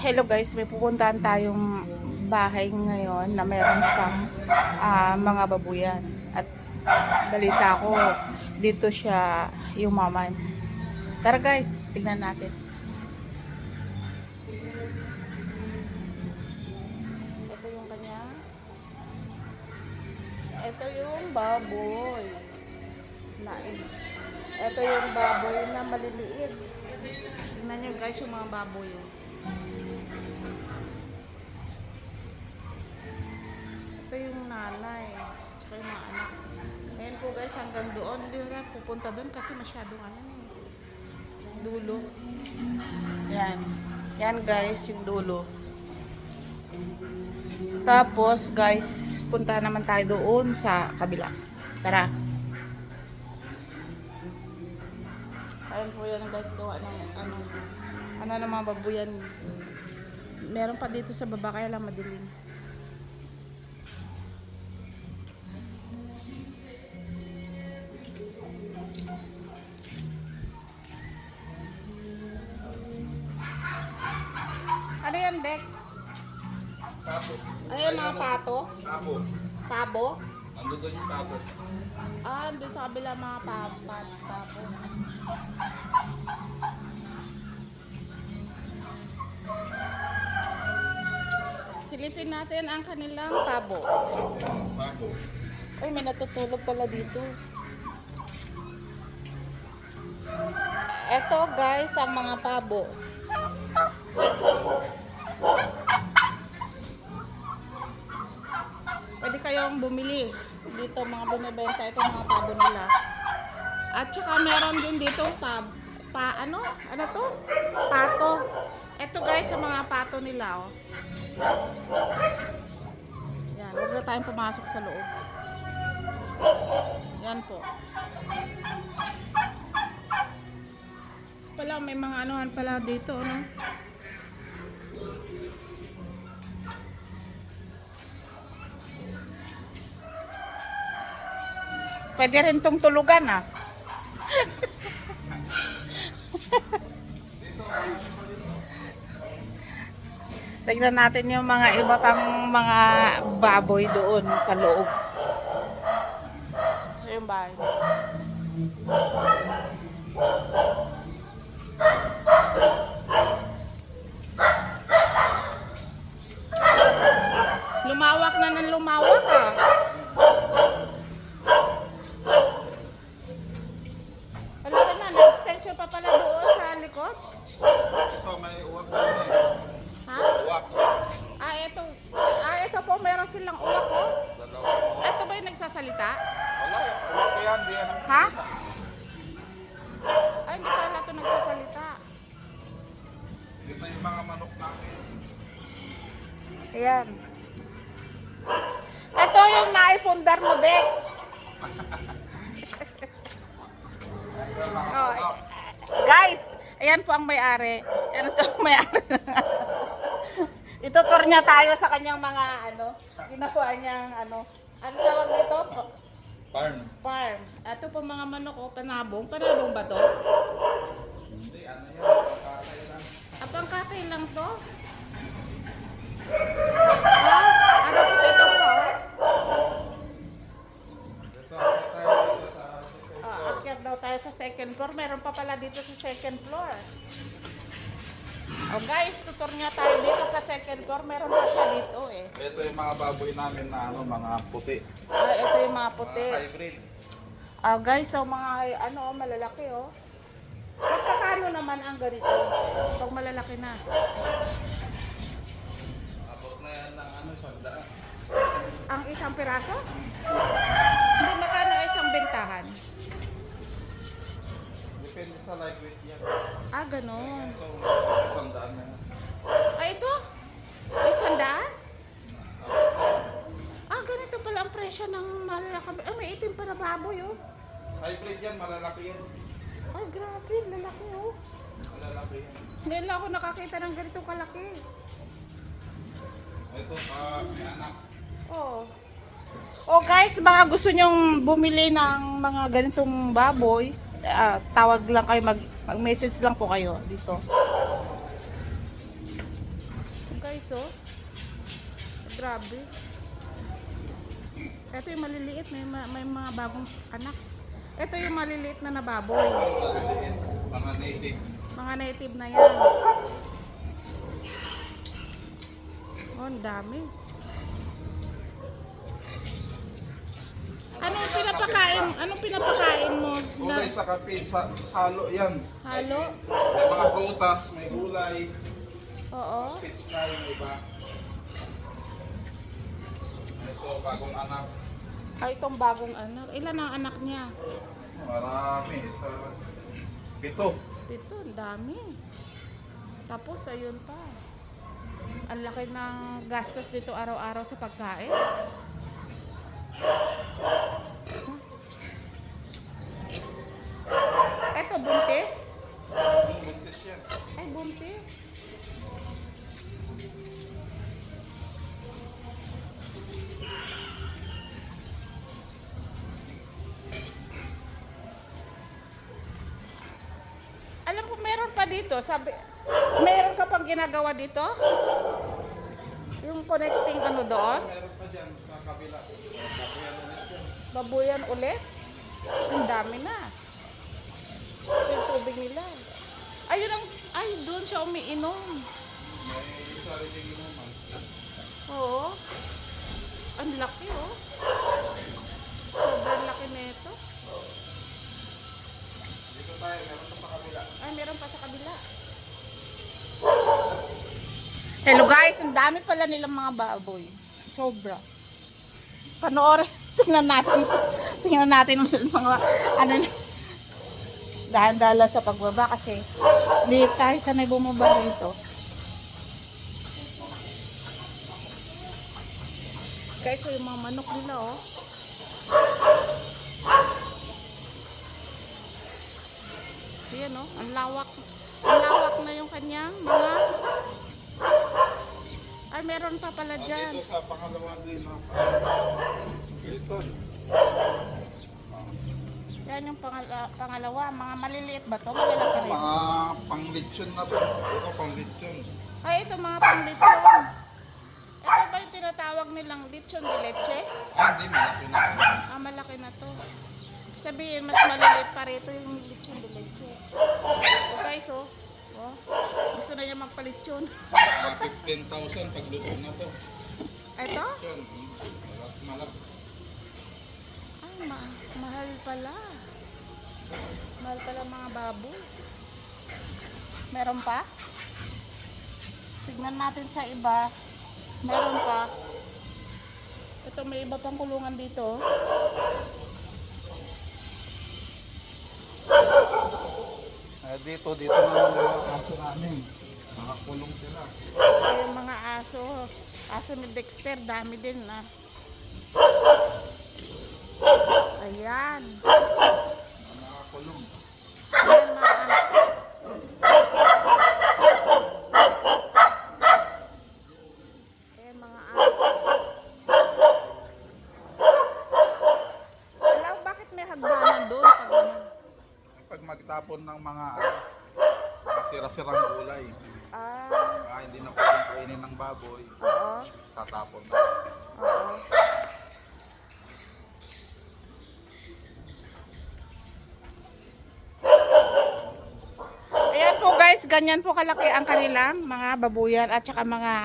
Hello guys, may pupuntahan tayong bahay ngayon na meron siyang mga babuyan. At balita ko, dito siya yumaman. Tara guys, tignan natin. Ito yung kanya. Ito yung baboy. Ito yung baboy na maliliit. Tignan nyo guys yung mga baboy. Ito yung nanay, tsaka yung mga anak. Ngayon po guys, hanggang doon, hindi na pupunta doon kasi masyadong dulo. Yan. Yan guys, yung dulo. Tapos guys, punta naman tayo doon sa kabila. Tara. Ayun po yan guys, gawa ng ano ng mga babuyan. Meron pa dito sa baba, kaya lang madilim. Ano yan, Dex? Pabo. Ayun, mga pato? Pabo. Pabo? Ando doon yung pabo. Doon sa kabila mga pabo. Silipin natin ang kanilang pabo. Pabo. Ay, may natutulog pala dito. Eto guys, ang mga pabo. Pwede kayong bumili dito, mga binibenta itong mga pabo nila. At saka meron din dito ano to? Pato. Ito guys, sa mga pato nila, oh. Yan, huwag na tayong pumasok sa loob. Yan po. Pala, may mga anuhan pala dito, no? Pwede rin tong tulugan, ah. Tignan natin yung mga iba pang mga baboy doon sa loob. Ayun ba? Lumawak na ng lumawak, ah. Wala ka na, nag-extension pa pala doon sa likod. Ito may uwak na eh. Ha? Uwak. Ito po, meron silang uwak, oh. Dalawa. Ito ba yung nagsasalita? Wala. Uwak ko yan. Di yan. Ha? Ay, hindi pala ito nagsasalita. Yun na yung mga manok namin. Ayan. Ito yung naipundar mo, Dex. Oh, guys, ayan po ang may-ari. Ano to ang may-ari? Itutur niya tayo sa kanyang mga ginawa niyang ano tawag dito? Farm. Farm. Ito po mga manok, oh, panabong. Panabong ba to? Hindi, ano yan. Kakay lang. Pangkatay lang to? Tapos ito po, oh. Ito, tayo dito sa second floor. Akyat daw tayo sa second floor. Meron pa pala dito sa second floor. Oh guys, tutor nga tayo dito sa second floor. Meron pa siya dito eh. Ito yung mga baboy namin na mga puti. Ito yung mga puti. Mga hybrid. Guys, so mga malalaki oh. Magkakano naman ang ganito? Pag malalaki na. Abot na yan ng sandaan. Ang isang piraso? Hindi, magkano isang bentahan? Depende sa live weight yan. Ganon. Ito, sandaan na yan. Ito? Ay, sandaan? Ganito pala ang presyo ng malalaki. May itim para baboy, oh. Hybrid yan, malalaki yan. Ay, grabe, lalaki, oh. Malalaki yan. Ngayon lang ako nakakita ng ganito kalaki. Ito, may anak. Oh. Oh guys, mga gusto nyong bumili ng mga ganitong baboy, tawag lang kayo, mag-message lang po kayo dito. guys, oh. Grabe. Ito yung maliliit, may mga bagong anak. Ito yung maliliit na nababoy. Mga native. Mga native na yan. Oh, ang dami. Anong pinapakain mo? Gulay sa kape, sa halo yan. Halo? May mga prutas, may gulay. Oo. Spits na yung iba. Ito, bagong anak. Ay, itong bagong anak. Ilan ang anak niya? Marami. Sa 7. 7, ang dami. Tapos, ayun pa. Ang laki ng gastos dito araw-araw sa pagkain. Eto, buntis? Buntis yan. Ay, buntis. Alam ko meron pa dito. Meron ka pang ginagawa dito? Yung connecting ano doon? Meron pa dyan sa kabila. Babuyan ulit yan. Babuyan ulit? Ang dami na. Yung tubig nila. Ay, doon siya umiinom. May sariling inuman. Oo. Ang laki, oh. Sobrang laki nito. Dito tayo, meron pa sa kabila. Ay, meron pa sa kabila. Hello guys, ang dami pala nilang mga baboy. Sobra. Panoorin, tingnan natin. Tingnan natin ang mga ano na. Dahan-dala sa pagbaba kasi hindi tayo sanay bumaba rito. Guys, so yung mga manok nila, oh. Ayan, oh. Ang lawak. Ang lawak na yung kanyang mga... Ay, meron pa pala dyan. Dito sa pangalawang din. Dito. Yan yung pangalawa. Mga maliliit ba to? Malalaki rin. Mga panglitsyon na to. Ito panglitsyon. Ay, ito mga panglitsyon. Ito ba yung tinatawag nilang lechon de leche? Hindi, malaki na. Ah, malaki na to. Sabihin, mas maliliit pa rito yung lechon de leche. So guys, oh. Oh, gusto na niya magpalitsyon. Mga 15,000 pagluto na to. Ito? Litsyon. Malaki. Ay, mahal pala. Mahal pala mga baboy. Meron pa? Tignan natin sa iba. Meron pa. Ito, may iba pang kulungan dito. Dito na yung mga aso namin. Nakakulong sila. Ay, yung mga aso. Aso ni Dexter, dami din na. Ayan. Nakakulong. Ayan mga aso. Ayan mga aso. Alam, bakit may hagdanan doon? Pag ano? Pag magtapon ng mga sira-sirang gulay. Ah, Hindi na pwedeng kainin ng baboy. oo. Tatapon na. Oo. Ayan po guys, ganyan po kalaki ang kanilang mga babuyan at saka mga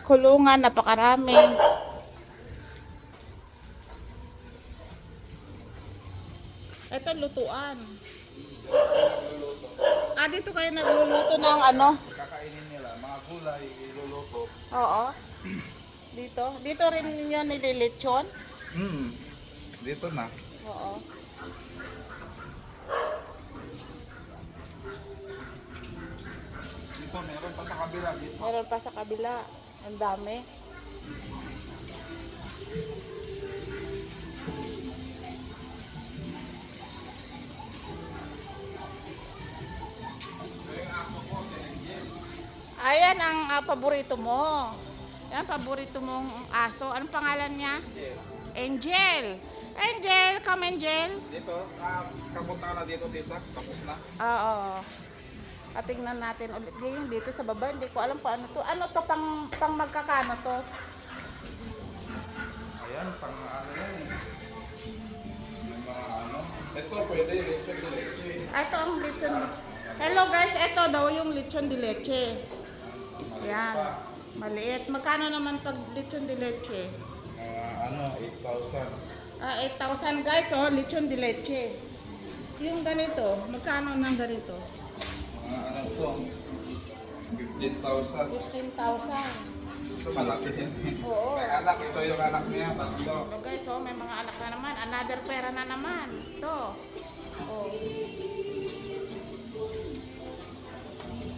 kulungan, napakarami. Ito lutuan. Ah, dito kayo nagluluto ng ano? Kakainin nila, mga gulay, iluluto. Oo. Dito. Dito rin ninyo nililitsyon? Dito na. Oo. Dito, meron pa sa kabila. Dito. Meron pa sa kabila. Ang dami. Ayan ang paborito mo. Yan, paborito mong aso. Anong pangalan niya? Angel. Angel, come Angel. Dito, kapunta ka na dito. Tapos na. Oo. At tingnan natin ulit. Di yung dito sa baba, hindi ko alam pa ano to. Ano to, pang magkakano to? Ayan, pang ano yan. Yung mga ano. Ito, pwede. Leche. Ito ang lechon. Hello guys, ito daw yung lechon de leche. Ayan. Maliit. Magkano naman pag lechon de leche? Ano, 8,000. 8,000 guys, oh, lechon de leche. Yung ganito, magkano ng ganito? Ano to? 15,000. 15,000. Ito malaki din. Oo. May anak, ito yung anak niya, tatlo. So guys, oh, may mga anak na naman. Another pera na naman. Ito. Oh.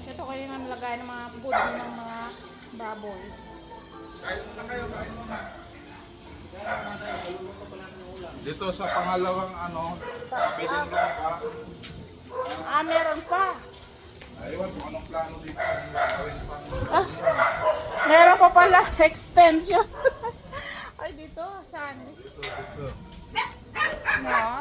Ito kayo nga nilagay ng mga food ng mga baboy. Dito sa pangalawang ano, piling lang ka. Meron pa. Ayun, kung anong plano dito. Gagawin pa. Meron pa pala extension. Ay, dito. Saan? Dito. No?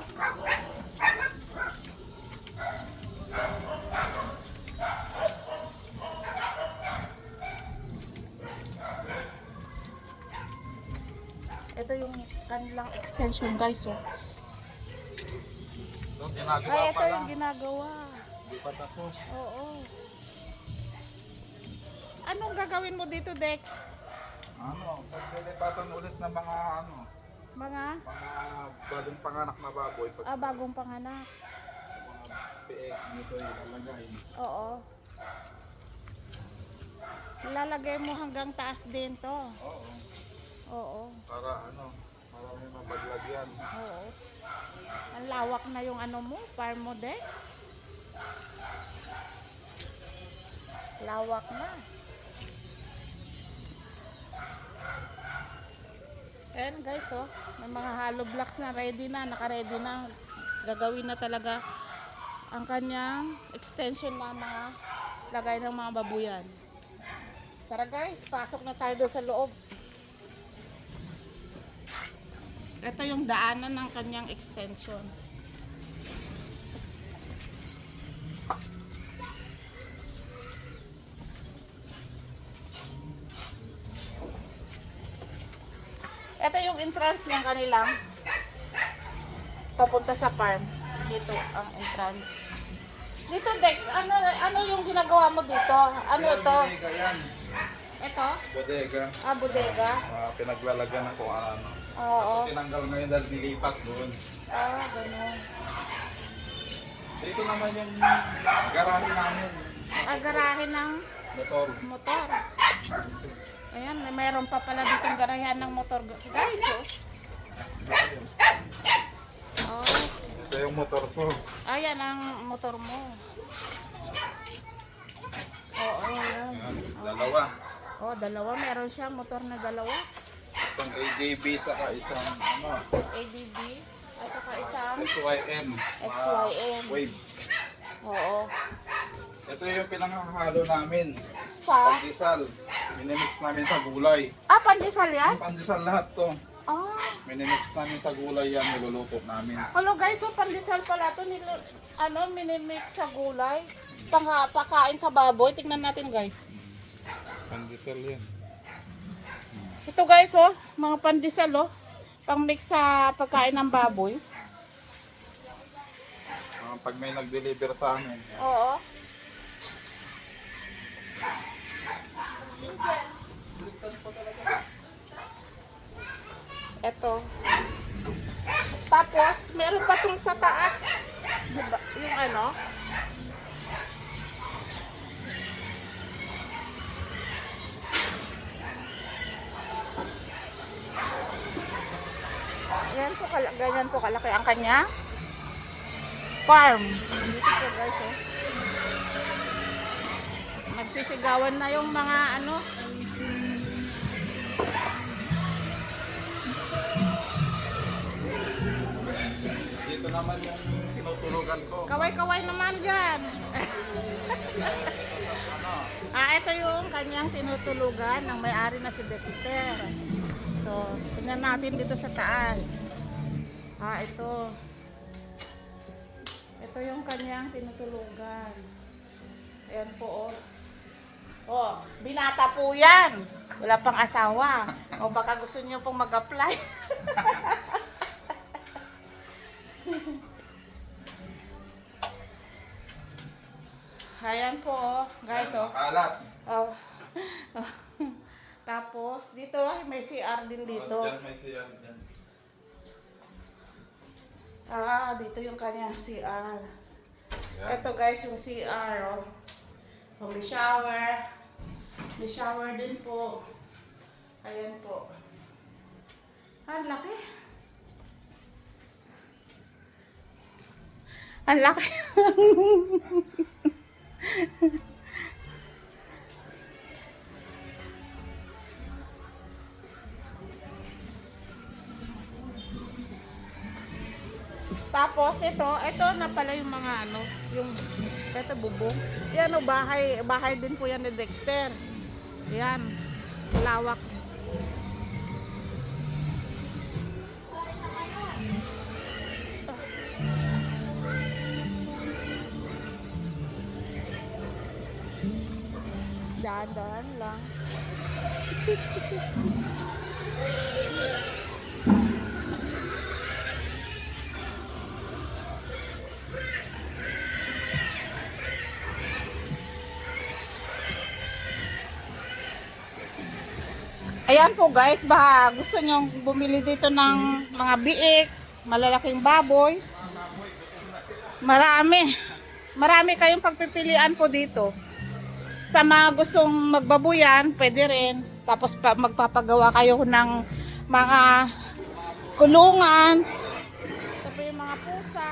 Ito yung kanilang extension guys, oh. Ito, ginagawa Ay, ito pa lang. yung ginagawa. Hindi pa tapos. Oo. Anong gagawin mo dito, Dex? Ano, paglilipatan ulit ng mga ano, Mga bagong panganak na baboy. Pag bagong panganak. mga PX nito ilalagay. Oo. Ilalagay mo hanggang taas din to. Oo. Oo. Para ano, para may mapaglagyan. Oo. Ang lawak na yung ano mo, farm mo, Dex. Lawak na. Ayan guys, oh. May mga hollow blocks na ready na, naka-ready na. Gagawin na talaga ang kanyang extension na mga lagay ng mga babuyan. Tara guys, pasok na tayo doon sa loob. Ito yung daanan ng kanyang extension. Ito yung entrance ng kanilang papunta sa farm. Dito ang entrance. Dito Dex, ano yung ginagawa mo dito? Ano ito? Bodega yan. Ito? Bodega. Bodega. Pinaglalagyan ng kung ano. Oo. Tinanggal ngayon dahil nilipat doon. Ganun. Dito naman yung garahe namin. Garahe ng Motor. motor. Ayan, mayroon pa pala ditong garahean ng motor. Guys, oh. Oh. Ito yung motor ko. Ayan ang motor mo. Oo, yan. Yan, dalawa. Oh, dalawa. Meron siyang motor na dalawa. Isang ADB saka isang ano, ADB. At saka isang XYM. XYM. Wave. Oo. Ito yung pinanghahalo namin. Sa? Pandesal. Minimix namin sa gulay. Pandesal yan? Pandesal lahat to. Minimix namin sa gulay yan, niluluto namin. Hello guys, so pandesal pala to. Minimix sa gulay. Pakain sa baboy. Tingnan natin guys. Pandesal yan. Ito guys, oh. Mga pandesal, oh. Pang-mix sa pagkain ng baboy. Pag may nag-deliver sa amin. Oo. Ito. Tapos, meron pa itong sa taas. Diba? Yung ano? Ganyan po kalaki ang kanya farm. Dito po guys, oh. Nagsisigawan na yung mga ano. Dito naman yung tinutulugan ko. Kaway-kaway naman dyan. Ito yung kanyang tinutulugan ng may-ari na si Dexter. So, tingnan natin dito sa taas. Ito. Ito yung kanyang tinutulugan. Ayan po, oh. Oh, binata po yan. Wala pang asawa. O baka gusto niyo pong mag-apply. Ayan po, oh. Guys, oh. Alat. Oh. Tapos, dito, may CR din dito. Diyan may siya. Diyan. Ah, dito yung kanyang CR. Yan. Ito guys, yung CR, oh. May shower. May shower din po. Ayan po. Ang laki. Ang laki. Tapos ito na pala yung mga ano, yung ito bubong. Yan o, bahay din po yan ni Dexter. Yan, lawak. Daan-daan lang. Ayan po guys, baka gusto nyo bumili dito ng mga biik, malalaking baboy. Marami kayong pagpipilian po dito. Sa mga gustong magbabuyan, pwede rin. Tapos magpapagawa kayo ng mga kulungan. Ito po yung mga pusa.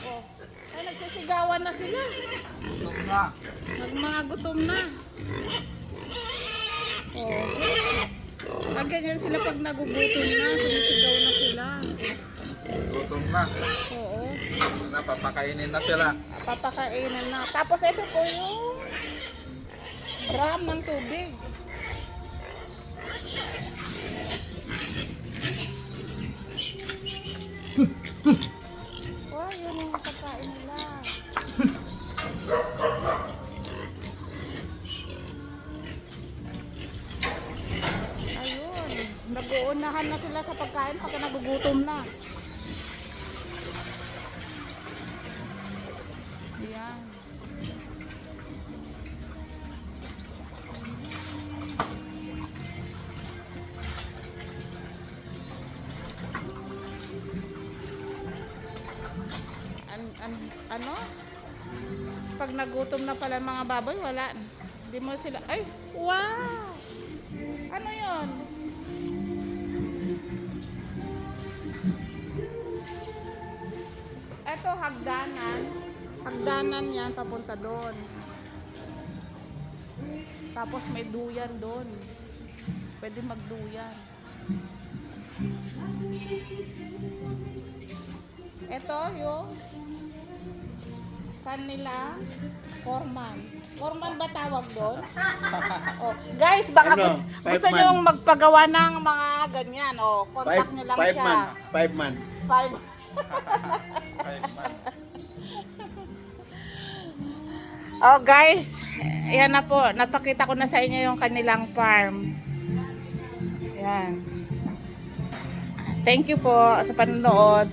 Oh, ay nagsisigawan na sila. Mga gutom na. Oh. Pag ganyan sila pag nagugutom na, sumisigaw na sila. Gutom na. Oo. Napapakainin na sila. Papakainin na. Tapos ito po yung ram ng tubig. Oh, yun yung pagkain nila. Ayun. Nag-uunahan na sila sa pagkain pagka nagugutom na. Yan. Ano? Pag nagutom na pala mga baboy, wala. Hindi mo sila, ay, wow! Ano yon? Eto, hagdanan. Hagdanan yan, papunta doon. Tapos may duyan doon. Pwede magduyan. Ito yung kanila foreman. Foreman ba tawag doon? Oh, guys, baka Ano? gusto 5 nyo man. magpagawa ng mga ganyan. Oh, contact nyo lang siya. 5 man. 5. Oh guys, yan na po. Napakita ko na sa inyo yung kanilang farm. Yan. Thank you po sa panonood.